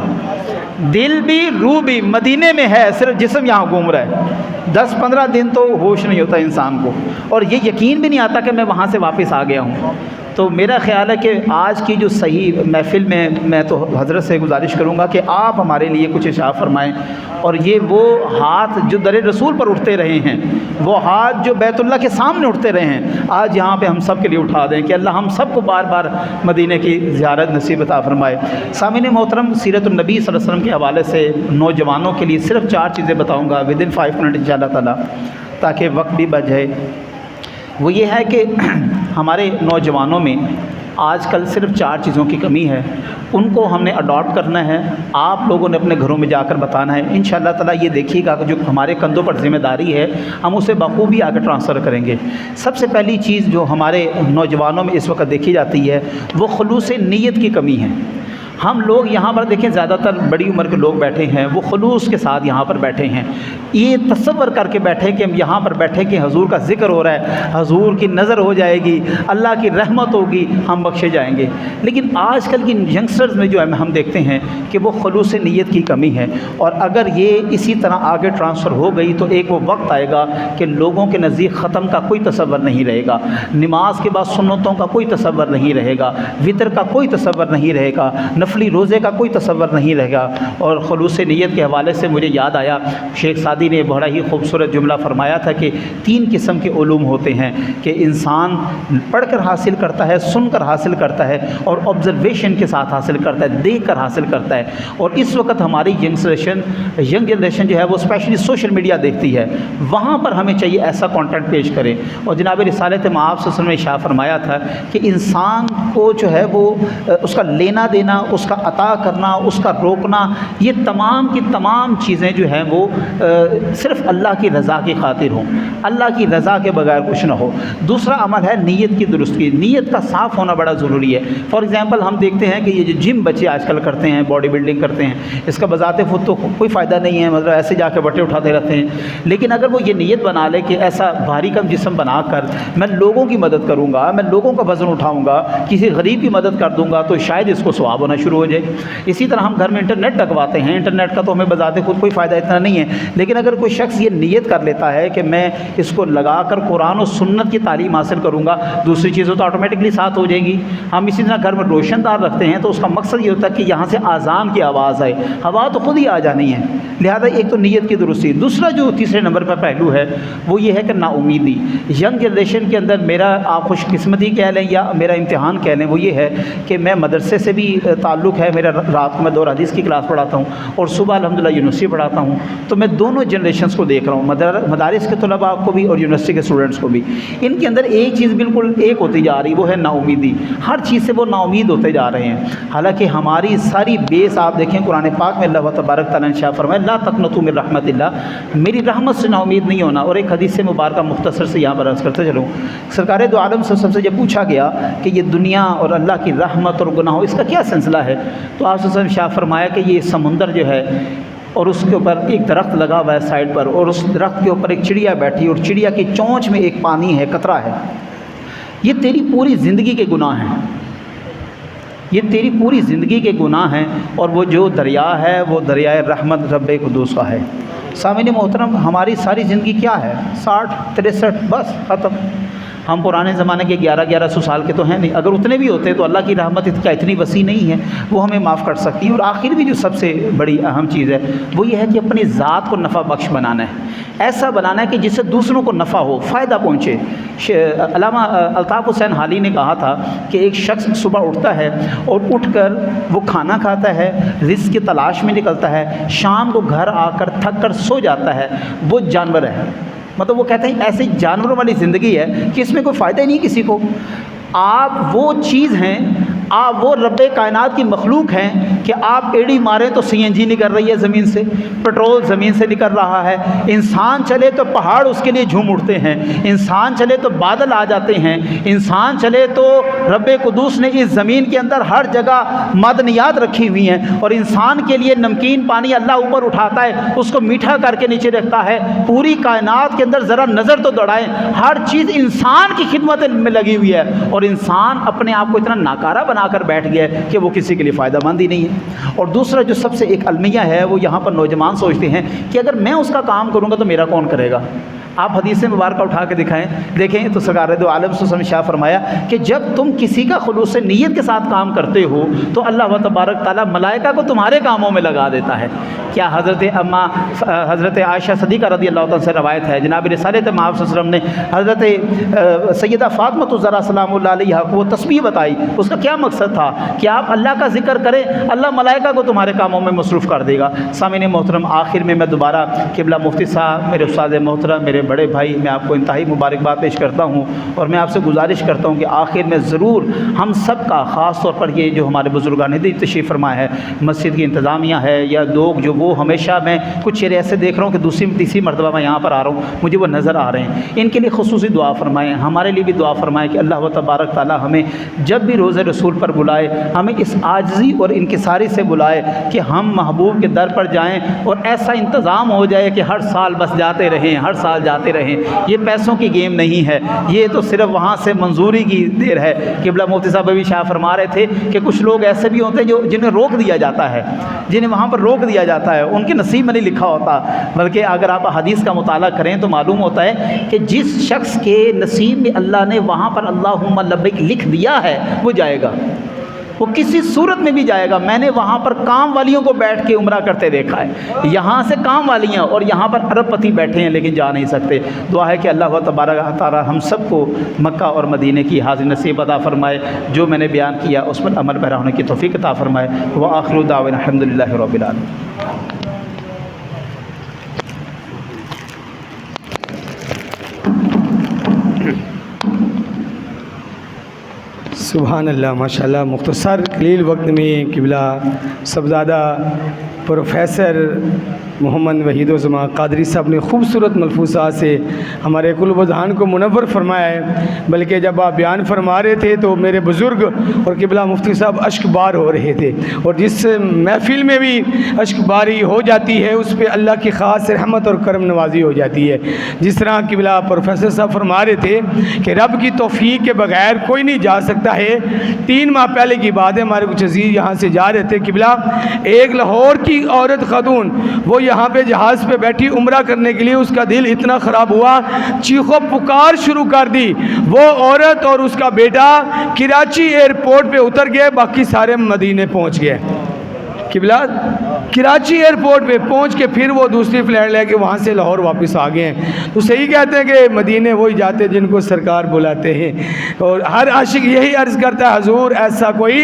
[SPEAKER 7] دل بھی روح بھی مدینے میں ہے, صرف جسم یہاں گھوم رہا ہے. 10-15 دن تو ہوش نہیں ہوتا انسان کو, اور یہ یقین بھی نہیں آتا کہ میں وہاں سے واپس آ گیا ہوں. تو میرا خیال ہے کہ آج کی جو صحیح محفل میں تو حضرت سے گزارش کروں گا کہ آپ ہمارے لیے کچھ ارشاد فرمائیں. اور یہ وہ ہاتھ جو در رسول پر اٹھتے رہے ہیں, وہ ہاتھ جو بیت اللہ کے سامنے اٹھتے رہے ہیں, آج یہاں پہ ہم سب کے لیے اٹھا دیں کہ اللہ ہم سب کو بار بار مدینے کی زیارت نصیب عطا فرمائے. سامعین محترم, سیرت النبی صلی اللہ علیہ وسلم کے حوالے سے نوجوانوں کے لیے صرف 4 چیزیں بتاؤں گا ودن 5 منٹ انشاءاللہ تعالیٰ, تاکہ وقت بھی بچ جائے. وہ یہ ہے کہ ہمارے نوجوانوں میں آج کل صرف 4 چیزوں کی کمی ہے. ان کو ہم نے اڈاپٹ کرنا ہے. آپ لوگوں نے اپنے گھروں میں جا کر بتانا ہے. انشاءاللہ تعالیٰ یہ دیکھیے گا کہ جو ہمارے کندھوں پر ذمہ داری ہے ہم اسے بخوبی آگے ٹرانسفر کریں گے. سب سے پہلی چیز جو ہمارے نوجوانوں میں اس وقت دیکھی جاتی ہے وہ خلوص نیت کی کمی ہے. ہم لوگ یہاں پر دیکھیں زیادہ تر بڑی عمر کے لوگ بیٹھے ہیں, وہ خلوص کے ساتھ یہاں پر بیٹھے ہیں. یہ تصور کر کے بیٹھے کہ ہم یہاں پر بیٹھے کہ حضور کا ذکر ہو رہا ہے, حضور کی نظر ہو جائے گی, اللہ کی رحمت ہوگی, ہم بخشے جائیں گے. لیکن آج کل کی ینگسٹرز میں جو ہے ہم دیکھتے ہیں کہ وہ خلوص نیت کی کمی ہے. اور اگر یہ اسی طرح آگے ٹرانسفر ہو گئی تو ایک وہ وقت آئے گا کہ لوگوں کے نزدیک ختم کا کوئی تصور نہیں رہے گا, نماز کے بعد سنتوں کا کوئی تصور نہیں رہے گا, وطر کا کوئی تصور نہیں رہے گا, نفلی روزے کا کوئی تصور نہیں رہے گا. اور خلوص نیت کے حوالے سے مجھے یاد آیا, شیخ سعدی نے بڑا ہی خوبصورت جملہ فرمایا تھا کہ 3 قسم کے علوم ہوتے ہیں کہ انسان پڑھ کر حاصل کرتا ہے, سن کر حاصل کرتا ہے, اور آبزرویشن کے ساتھ حاصل کرتا ہے, دیکھ کر حاصل کرتا ہے. اور اس وقت ہماری ینگ جنریشن جو ہے وہ اسپیشلی سوشل میڈیا دیکھتی ہے, وہاں پر ہمیں چاہیے ایسا کانٹینٹ پیش کریں. اور جناب رسالت مآب صلی اللہ علیہ وسلم نے اشارہ فرمایا تھا کہ انسان کو جو ہے وہ اس کا لینا دینا, اس کا عطا کرنا, اس کا روکنا, یہ تمام کی تمام چیزیں جو ہیں وہ صرف اللہ کی رضا کی خاطر ہوں, اللہ کی رضا کے بغیر کچھ نہ ہو. دوسرا عمل ہے نیت کی درستگی. نیت کا صاف ہونا بڑا ضروری ہے. فار ایگزامپل ہم دیکھتے ہیں کہ یہ جو جم بچے آج کل کرتے ہیں, باڈی بلڈنگ کرتے ہیں, اس کا بذات خود تو کوئی فائدہ نہیں ہے, مطلب ایسے جا کے بٹے اٹھاتے رہتے ہیں. لیکن اگر وہ یہ نیت بنا لے کہ ایسا بھاری کم جسم بنا کر میں لوگوں کی مدد کروں گا, میں لوگوں کا وزن اٹھاؤں گا, کسی غریب کی مدد کر دوں گا, تو شاید اس کو ثواب ہونا شروع ہو جائے. اسی طرح ہم گھر میں انٹرنیٹ لگواتے ہیں, انٹرنیٹ کا تو ہمیں بذات خود کوئی فائدہ اتنا نہیں ہے, لیکن اگر کوئی شخص یہ نیت کر لیتا ہے کہ میں اس کو لگا کر قرآن و سنت کی تعلیم حاصل کروں گا, دوسری چیزوں تو آٹومیٹکلی ساتھ ہو جائے گی. ہم اسی طرح گھر میں روشن دار رکھتے ہیں تو اس کا مقصد یہ ہوتا ہے کہ یہاں سے اذان کی آواز آئے, ہوا تو خود ہی آ جانی ہے. لہذا ایک تو نیت کی درستی. دوسرا جو تیسرے نمبر پر پہلو ہے وہ یہ ہے کہ نا امیدی. ینگ جنریشن کے اندر میرا آپ خوش قسمتی کہہ لیں یا میرا امتحان کہہ لیں, وہ یہ ہے کہ میں مدرسے سے بھی تعلق ہے میرا, رات کو میں 2 حدیث کی کلاس پڑھاتا ہوں اور صبح الحمدللہ یونیورسٹی پڑھاتا ہوں. تو میں دونوں جنریشنز کو دیکھ رہا ہوں, مدارس کے طلباء کو بھی اور یونیورسٹی کے اسٹوڈنٹس کو بھی. ان کے اندر ایک چیز بالکل ایک ہوتی جا رہی, وہ ہے نا امیدی. ہر چیز سے وہ نا امید ہوتے جا رہے ہیں. حالانکہ ہماری ساری بیس آپ دیکھیں قرآن پاک میں اللہ تبارک تعالیٰ نے شاء فرمایا لا تقنطوا من رحمت اللہ, میری رحمت سے نا امید نہیں ہونا. اور ایک حدیث سے مبارکہ مختصر سے یہاں پر عرض کرتے چلوں, سرکار دو عالم صلی اللہ علیہ وسلم سے جب پوچھا گیا کہ یہ دنیا اور اللہ کی رحمت اور گناہوں اس کا کیا سلسلہ ہے, تو آپ صلی اللہ علیہ وسلم شاء فرمایا کہ یہ سمندر جو ہے اور اس کے اوپر ایک درخت لگا ہوا ہے سائڈ پر, اور اس درخت کے اوپر ایک چڑیا بیٹھی, اور چڑیا کی چونچ میں ایک پانی ہے, قطرہ ہے. یہ تیری پوری زندگی کے گناہ ہیں, یہ تیری پوری زندگی کے گناہ ہیں. اور وہ جو دریا ہے وہ دریائے رحمت رب قدوس کا ہے. سامعین محترم, ہماری ساری زندگی کیا ہے, 60-63 بس ختم. ہم پرانے زمانے کے 1100 سال کے تو ہیں نہیں. اگر اتنے بھی ہوتے تو اللہ کی رحمت کیا اتنی وسیع نہیں ہے, وہ ہمیں معاف کر سکتی ہے. اور آخر بھی جو سب سے بڑی اہم چیز ہے وہ یہ ہے کہ اپنی ذات کو نفع بخش بنانا ہے, ایسا بنانا ہے کہ جس سے دوسروں کو نفع ہو, فائدہ پہنچے. علامہ الطاف حسین حالی نے کہا تھا کہ ایک شخص صبح اٹھتا ہے اور اٹھ کر وہ کھانا کھاتا ہے, رزق کی تلاش میں نکلتا ہے, شام کو گھر آ کر تھک کر سو جاتا ہے, وہ جانور ہے. مطلب وہ کہتے ہیں ایسی جانوروں والی زندگی ہے کہ اس میں کوئی فائدہ ہی نہیں کسی کو. آپ وہ چیز ہیں, آپ وہ رب کائنات کی مخلوق ہیں کہ کہ آپ ایڑی ماریں تو CNG نکل رہی ہے زمین سے، پیٹرول زمین سے نکل رہا ہے، انسان چلے تو پہاڑ اس کے لیے جھوم اٹھتے ہیں، انسان چلے تو بادل آ جاتے ہیں، انسان چلے تو رب قدوس نے اس زمین کے اندر ہر جگہ معدنیات رکھی ہوئی ہیں، اور انسان کے لیے نمکین پانی اللہ اوپر اٹھاتا ہے، اس کو میٹھا کر کے نیچے رکھتا ہے۔ پوری کائنات کے اندر ذرا نظر تو دوڑائیں، ہر چیز انسان کی خدمت میں لگی ہوئی ہے، اور انسان اپنے آپ کو اتنا ناکارہ بنا کر بیٹھ گیا ہے کہ وہ کسی کے لیے فائدہ مند ہی نہیں ہے۔ اور دوسرا جو سب سے ایک المیہ ہے، وہ یہاں پر نوجوان سوچتے ہیں کہ اگر میں اس کا کام کروں گا تو میرا کون کرے گا؟ آپ حدیث مبارکہ اٹھا کے دکھائیں، دیکھیں تو سرکار دو عالم صلی اللہ علیہ وسلم شاہ فرمایا کہ جب تم کسی کا خلوص نیت کے ساتھ کام کرتے ہو تو اللہ و تبارک تعالیٰ ملائکہ کو تمہارے کاموں میں لگا دیتا ہے۔ کیا حضرت عائشہ صدیقہ رضی اللہ عنہا سے روایت ہے، جناب رسالت مآب صلی اللہ علیہ وسلم نے حضرت سیدہ فاطمہ الزہرا سلام اللہ علیہا کو وہ تسبیح بتائی، اس کا کیا مقصد تھا کہ آپ اللہ کا ذکر کریں، اللہ ملائکہ کو تمہارے کاموں میں مصروف کر دے گا۔ سامعین محترم، آخر میں دوبارہ قبلہ مفتی صاحب، میرے استاد محترم، میرے بڑے بھائی، میں آپ کو انتہائی مبارکباد پیش کرتا ہوں، اور میں آپ سے گزارش کرتا ہوں کہ آخر میں ضرور ہم سب کا، خاص طور پر یہ جو ہمارے بزرگان دین تشریف فرما ہے، مسجد کی انتظامیہ ہے یا لوگ جو وہ ہمیشہ، میں کچھ چہرے ایسے دیکھ رہا ہوں کہ دوسری تیسری مرتبہ میں یہاں پر آ رہا ہوں، مجھے وہ نظر آ رہے ہیں، ان کے لیے خصوصی دعا فرمائیں، ہمارے لیے بھی دعا فرمائیں کہ اللہ و تبارک تعالیٰ ہمیں جب بھی روزہ رسول پر بلائے ہمیں اس عاجزی اور انکساری سے بلائے کہ ہم محبوب کے در پر جائیں، اور ایسا انتظام ہو جائے کہ ہر سال بس جاتے رہیں، ہر سال جاتے رہیں۔ یہ پیسوں کی گیم نہیں ہے، یہ تو صرف وہاں سے منظوری کی دیر ہے۔ قبلہ مفتی صاحب ابھی شاہ فرما رہے تھے کہ کچھ لوگ ایسے بھی ہوتے ہیں جنہیں روک دیا جاتا ہے، جنہیں وہاں پر روک دیا جاتا ہے، ان کے نصیب میں نہیں لکھا ہوتا، بلکہ اگر آپ حدیث کا مطالعہ کریں تو معلوم ہوتا ہے کہ جس شخص کے نصیب میں اللہ نے وہاں پر اللہم لبیک لکھ دیا ہے وہ جائے گا، وہ کسی صورت میں بھی جائے گا۔ میں نے وہاں پر کام والیوں کو بیٹھ کے عمرہ کرتے دیکھا ہے، یہاں سے کام والیاں، اور یہاں پر ارب پتی بیٹھے ہیں لیکن جا نہیں سکتے۔ دعا ہے کہ اللہ و تبارک تعالیٰ ہم سب کو مکہ اور مدینے کی حاضر نصیب عطا فرمائے، جو میں نے بیان کیا اس پر عمل پیرا ہونے کی توفیق عطا فرمائے۔ وآخر دعوانا الحمدللہ رب العالمین۔
[SPEAKER 3] سبحان اللہ، ماشاءاللہ، مختصر قلیل وقت میں قبلہ صاحبزادہ پروفیسر محمد وحید الزمان قادری صاحب نے خوبصورت ملفوظات سے ہمارے قلوب و ذہان کو منور فرمایا ہے۔ بلکہ جب آپ بیان فرما رہے تھے تو میرے بزرگ اور قبلہ مفتی صاحب اشک بار ہو رہے تھے، اور جس محفل میں بھی اشک باری ہو جاتی ہے اس پہ اللہ کی خاص رحمت اور کرم نوازی ہو جاتی ہے۔ جس طرح قبلہ پروفیسر صاحب فرما رہے تھے کہ رب کی توفیق کے بغیر کوئی نہیں جا سکتا ہے۔ 3 ماہ پہلے کی بات ہے، ہمارے کچھ عزیز یہاں سے جا رہے تھے قبلہ، ایک لاہور کی عورت خاتون وہ یہاں پہ جہاز پہ بیٹھی عمرہ کرنے کے لیے، اس کا دل اتنا خراب ہوا، چیخو پکار شروع کر دی۔ وہ عورت اور اس کا بیٹا کراچی ایئرپورٹ پہ اتر گئے، باقی سارے مدینے پہنچ گئے۔ قبلہ کراچی ایئرپورٹ پہ پہنچ کے پھر وہ دوسری فلائٹ لے کے وہاں سے لاہور واپس آ گئے ہیں۔ تو صحیح کہتے ہیں کہ مدینے وہی جاتے جن کو سرکار بلاتے ہیں، اور ہر عاشق یہی عرض کرتا ہے حضور ایسا کوئی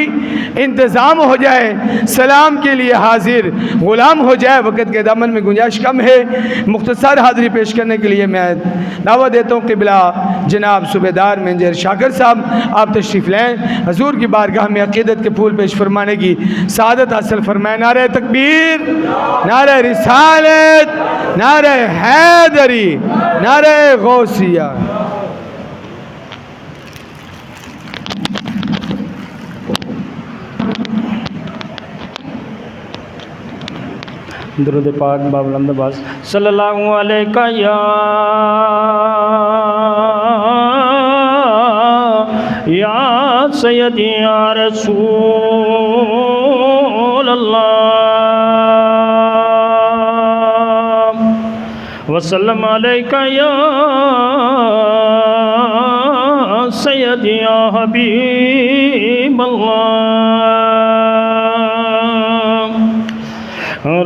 [SPEAKER 3] انتظام ہو جائے، سلام کے لیے حاضر غلام ہو جائے۔ وقت کے دامن میں گنجائش کم ہے، مختصر حاضری پیش کرنے کے لیے میں دعوت دیتا ہوں قبلہ جناب صوبیدار مینیجر شاکر صاحب، آپ تشریف لیں، حضور کی بارگاہ میں عقیدت کے پھول پیش فرمانے کی سعادت حاصل فرمائیں۔ نعرہ تکبیر، نعرہ رسالت، نعرہ حیدری، نعرہ غوثیہ۔ درود پاک بابلند باز
[SPEAKER 4] صلی اللہ علیہ یا سیدی یا رسول اللہ وسلم علیہ یا سیدی یا حبیب اللہ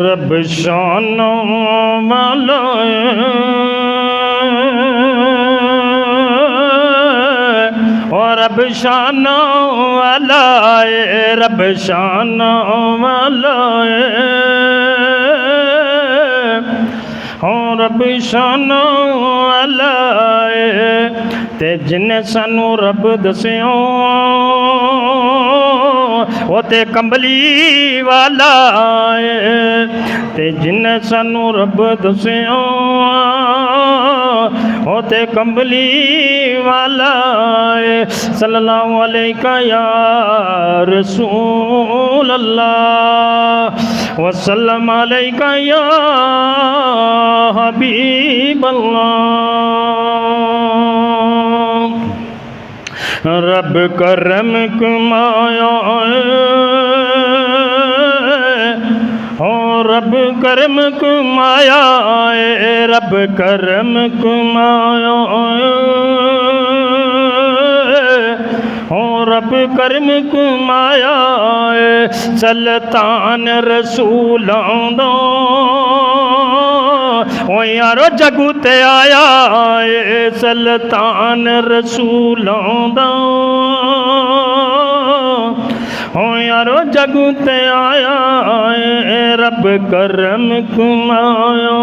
[SPEAKER 4] رب شان والا اور رب شان والا رب شان والا اور رب شان والا تے جن سانو رب دسیوں وہ تے کمبلی والا ہے تے جن سانو رب دسیا وہ تے کمبلی والا ہے صلی اللہ علیہ یا رسول اللہ وسلم علیہ یا حبیب اللہ رب کرم کمایا رب کرم کمایا رب کرم کمایا رب کرم کمایا سلطان رسولاں دا او یارو جگو تے آیا سلطان رسولاں دا او یارو جگو تے آیا رب کرم کمایا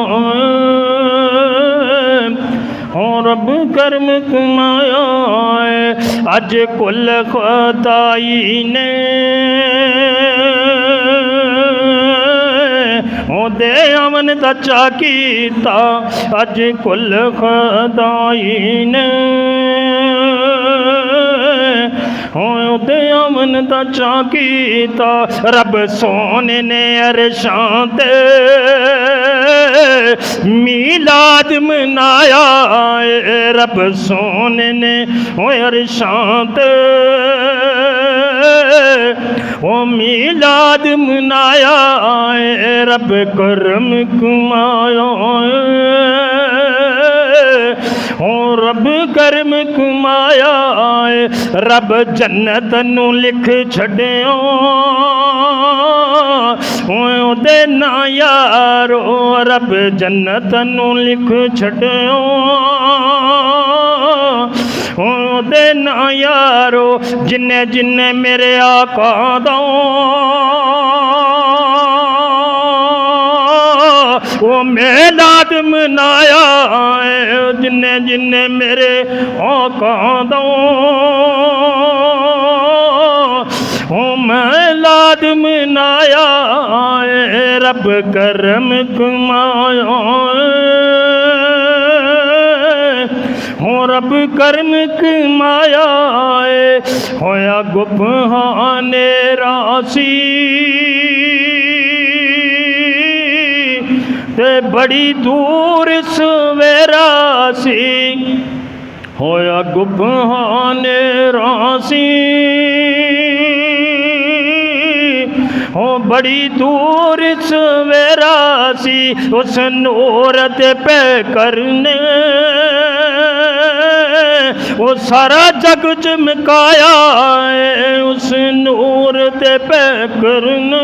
[SPEAKER 4] رب کرم کمایا اج کل خدائی نے دے امن دا چا کیتا اج کل خدائی نے دے امن دا چا کیتا رب سونے نے عرشاں تے میلاد منایا رب سونے نے عرشاں تے وہ میلاد منایا رب کرم کمایا رب کرم کمایا رب جنت نو لکھ چھڑیاں دے نا یارو رب جنت نو لکھ چھڑیاں دے نا یارو جن جن میرے آقا دا وہ میلاد منایا جن جن میرے آقا دا وہ میلاد منایا رب کرم کمایا رب کرم کمایا ہویا گبہان راسی تے بڑی دور سویرا سی ہویا گبہان راسی بڑی دور سویرا سی اس نورت پہ کرنے وہ سارا جگ چمکایا اس نور تے پہ کرنے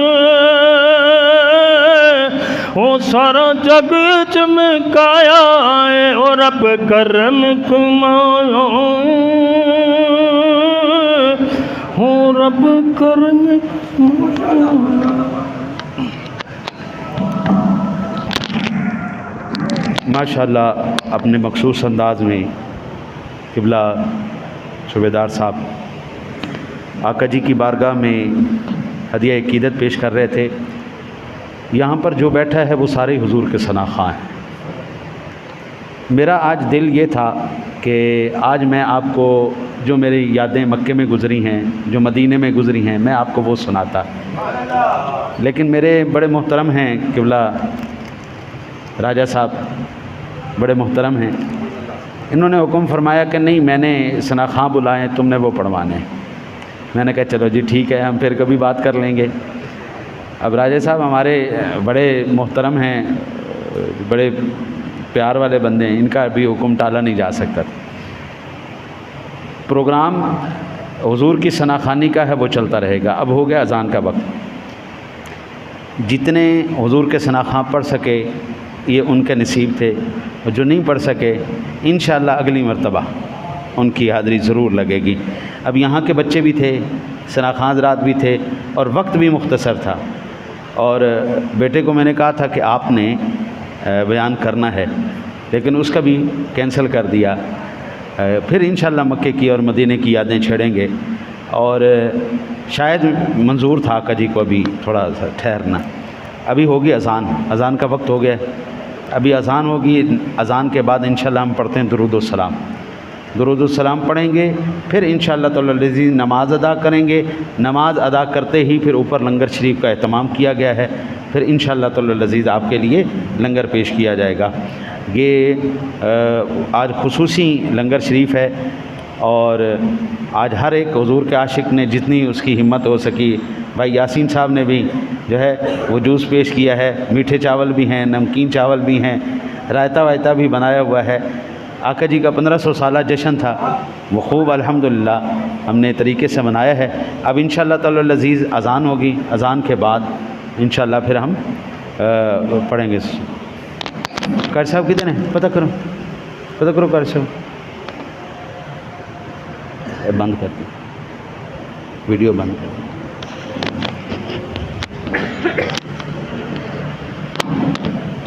[SPEAKER 4] وہ سارا جگ چمکایا اور رب کرم کمایا رب کرم
[SPEAKER 1] ماشاءاللہ اپنے مخصوص انداز میں قبلہ صوبیدار صاحب آقا جی کی بارگاہ میں ہدیہ عقیدت پیش کر رہے تھے. یہاں پر جو بیٹھا ہے وہ سارے حضور کے ثنا خواں ہیں. میرا آج دل یہ تھا کہ آج میں آپ کو جو میری یادیں مکے میں گزری ہیں، جو مدینے میں گزری ہیں، میں آپ کو وہ سناتا. لیکن میرے بڑے محترم ہیں قبلہ راجہ صاحب، بڑے محترم ہیں، انہوں نے حکم فرمایا کہ نہیں، میں نے ثنا خواں بلائے، تم نے وہ پڑھوانے. میں نے کہا چلو جی ٹھیک ہے، ہم پھر کبھی بات کر لیں گے. اب راجہ صاحب ہمارے بڑے محترم ہیں، بڑے پیار والے بندے ہیں، ان کا بھی حکم ٹالا نہیں جا سکتا. پروگرام حضور کی ثنا خوانی کا ہے، وہ چلتا رہے گا. اب ہو گیا اذان کا وقت. جتنے حضور کے ثنا خواں پڑھ سکے یہ ان کے نصیب تھے، اور جو نہیں پڑھ سکے انشاءاللہ اگلی مرتبہ ان کی حاضری ضرور لگے گی. اب یہاں کے بچے بھی تھے، ثنا خواں حضرات بھی تھے، اور وقت بھی مختصر تھا. اور بیٹے کو میں نے کہا تھا کہ آپ نے بیان کرنا ہے، لیکن اس کا بھی کینسل کر دیا. پھر انشاءاللہ مکے کی اور مدینے کی یادیں چھیڑیں گے. اور شاید منظور تھا آقا جی کو ابھی تھوڑا سا ٹھہرنا. ابھی ہوگی اذان، اذان کا وقت ہو گیا ہے. ابھی اذان ہوگی، اذان کے بعد انشاءاللہ ہم پڑھتے ہیں درود السلام. درود السلام پڑھیں گے، پھر انشاءاللہ تعالی العزیز نماز ادا کریں گے. نماز ادا کرتے ہی پھر اوپر لنگر شریف کا اہتمام کیا گیا ہے. پھر انشاءاللہ تعالی العزیز آپ کے لیے لنگر پیش کیا جائے گا. یہ آج خصوصی لنگر شریف ہے، اور آج ہر ایک حضور کے عاشق نے جتنی اس کی ہمت ہو سکی، بھائی یاسین صاحب نے بھی جو ہے وہ جوس پیش کیا ہے، میٹھے چاول بھی ہیں، نمکین چاول بھی ہیں، رائتہ وائتہ بھی بنایا ہوا ہے. آقا جی کا 1500 سالہ جشن تھا، وہ خوب الحمدللہ ہم نے طریقے سے منایا ہے. اب انشاءاللہ تعالی العزیز اذان ہوگی، اذان کے بعد انشاءاللہ پھر ہم پڑھیں گے. قاری صاحب کدھر ہیں؟ پتہ کرو قاری صاحب. بند کر دیں، ویڈیو بند کر دیں.